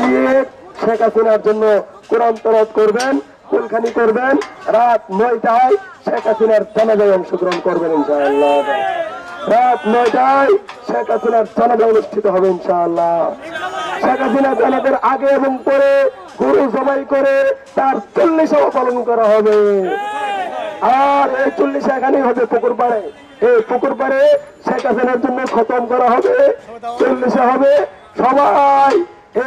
দিয়ে শেখ হাসিনার জন্য কোরআন তেলাওয়াত করবেন, কুলখানি করবেন, রাত 9টায় শেখ হাসিনার জানাজায় অংশগ্রহণ করবেন ইনশাআল্লাহ। রাত 9টায় শেখ হাসিনার জানাজা অনুষ্ঠিত হবে ইনশাআল্লাহ। শেখ হাসিনা জানাজার আগে এবং পরে গরু জবাই করে তার 40 পালন করা হবে। আর এই 40 এখানেই হবে পুকুর পাড়ে। এই পুকুর পাড়ে শেখ হাসিনার জন্য খতম করা হবে, 40 হবে। সবাই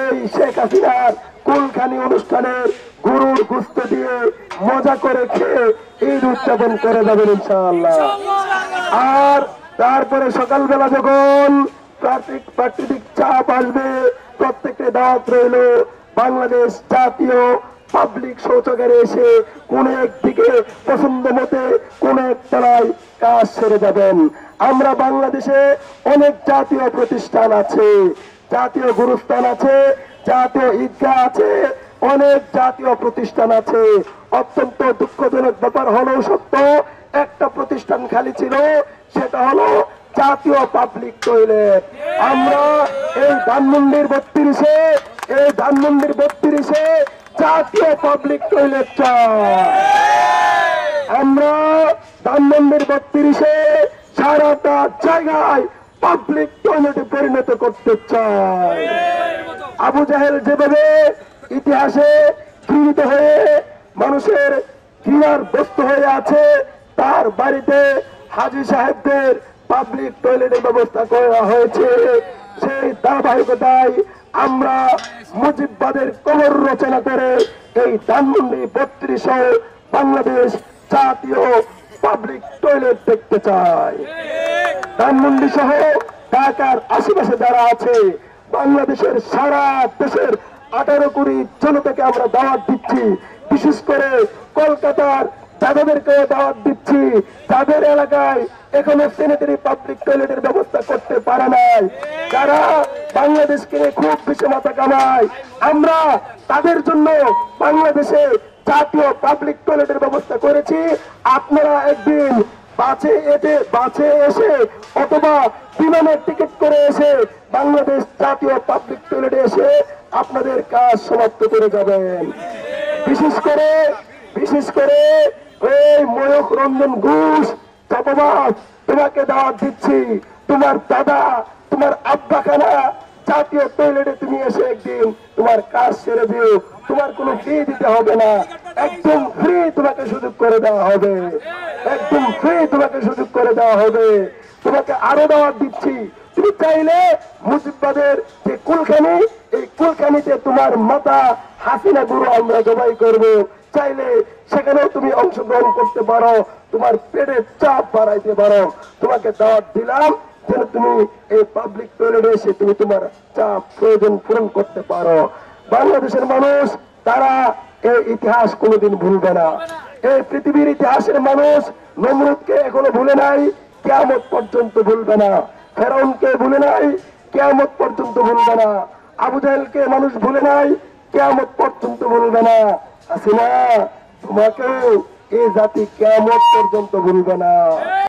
এই শেখ হাসিনার কুলখানি অনুষ্ঠানের গরুর গোশত দিয়ে মজা করে খেয়ে ঈদ উদযাপন করে যাবেন ইনশাআল্লাহ। আর তারপরে সকালবেলা যখন প্রাকৃতিক চাপ আসবে, প্রত্যেকটা দাওয়াত রইল বাংলাদেশ জাতীয় পাবলিক শৌচাগারে এসে কোন একদিকে পছন্দ মতে কোন এক তলায় কাজ সেরে যাবেন। আমরা বাংলাদেশে অনেক জাতীয় প্রতিষ্ঠান আছে, জাতীয় গুরুস্থান আছে, জাতীয় ঈদগাহ আছে, অনেক জাতীয় প্রতিষ্ঠান আছে। অত্যন্ত দুঃখজনক ব্যাপার হলেও সত্য, একটা প্রতিষ্ঠান খালি ছিল, সেটা হলো জাতীয় পাবলিক টয়লেট। আমরা এই ধানমন্ডির 32-এ জাতীয় পাবলিক টয়লেট চাই। আমরা ধানমন্ডির 32-এ সারাটা জায়গায় পাবলিক টয়লেটে পরিণত করতে চাই। আবু জাহেল যেভাবে ইতিহাসে ঘৃণিত হয়ে মানুষের ঘৃণার বস্তু হয়ে আছে, তার বাড়িতে হাজী সাহেবদের পাবলিক টয়লেটের ব্যবস্থা করা হয়েছে। সেই ধারাবাহিকতায় আমরা মুজিববাদের কবর রচনা করে এই ধানমন্ডি 32 বাংলাদেশ জাতীয় পাবলিক টয়লেট দেখতে চাই। ধানমন্ডি সহ ঢাকার আশেপাশে যারা আছে, বাংলাদেশের সারা দেশের 18 কোটি জনতাকে আমরা দাওয়াত দিচ্ছি। বিশেষ করে কলকাতার যাদেরকে দাওয়াত দিচ্ছি, তাদের এলাকায় এখনো স্যানিটারি পাবলিক টয়লেটের ব্যবস্থা করতে পারে নাই, যারা বাংলাদেশকে খুব বেশি মাথা কামায়, আমরা তাদের জন্য বাংলাদেশে জাতীয় পাবলিক টয়লেটের ব্যবস্থা করেছি। আপনারা একদিন বাসে এসে অথবা বিমানের টিকিট করে এসে বাংলাদেশ জাতীয় পাবলিক টয়লেটে এসে আপনাদের কাজ সমাপ্ত করে যাবেন। বিশেষ করে এই ময়ূখ রঞ্জন ঘোষ চাপাবাজ, তোমাকে দাওয়াত দিচ্ছি। তোমার দাদা, তোমার আব্বা খানা জাতীয় টয়লেটে তুমি এসে একদিন তোমার কাজ ছেড়ে দিও। তোমার কোনো ফি দিতে হবে না, একদম ফ্রি তোমাকে সুযোগ করে দেওয়া হবে, একদম ফ্রি তোমাকে সুযোগ করে দেওয়া হবে। তোমাকে আরো দাওয়াত দিচ্ছি, তুমি চাইলে মুজিববাদের যে কুলখানি, এই কুলখানিতে তোমার মাতা হাসিনা গুরু আমরা জবাই করব, চাইলে সেখানেও তুমি অংশগ্রহণ করতে পারো, তোমার পেটের চাপ বাড়াইতে পারো। তোমাকে দাওয়াত দিলাম যেন তুমি এই পাবলিক টয়লেটে এসে তুমি তোমার চাপ প্রয়োজন পূরণ করতে পারো। বাংলাদেশের মানুষ তারা এই ইতিহাস কোনোদিন ভুলবে না। এই পৃথিবীর ইতিহাসের মানুষ নমরুদকে এখনো ভুলে নাই, কিয়ামত পর্যন্ত ভুলবে না। ফেরাউনকে ভুলে নাই, কিয়ামত পর্যন্ত ভুলবে না। আবু জাহেলকে মানুষ ভুলে নাই, কিয়ামত পর্যন্ত ভুলবে না। হাসিনা, তোমাকেও এই জাতি কিয়ামত পর্যন্ত ভুলবে না।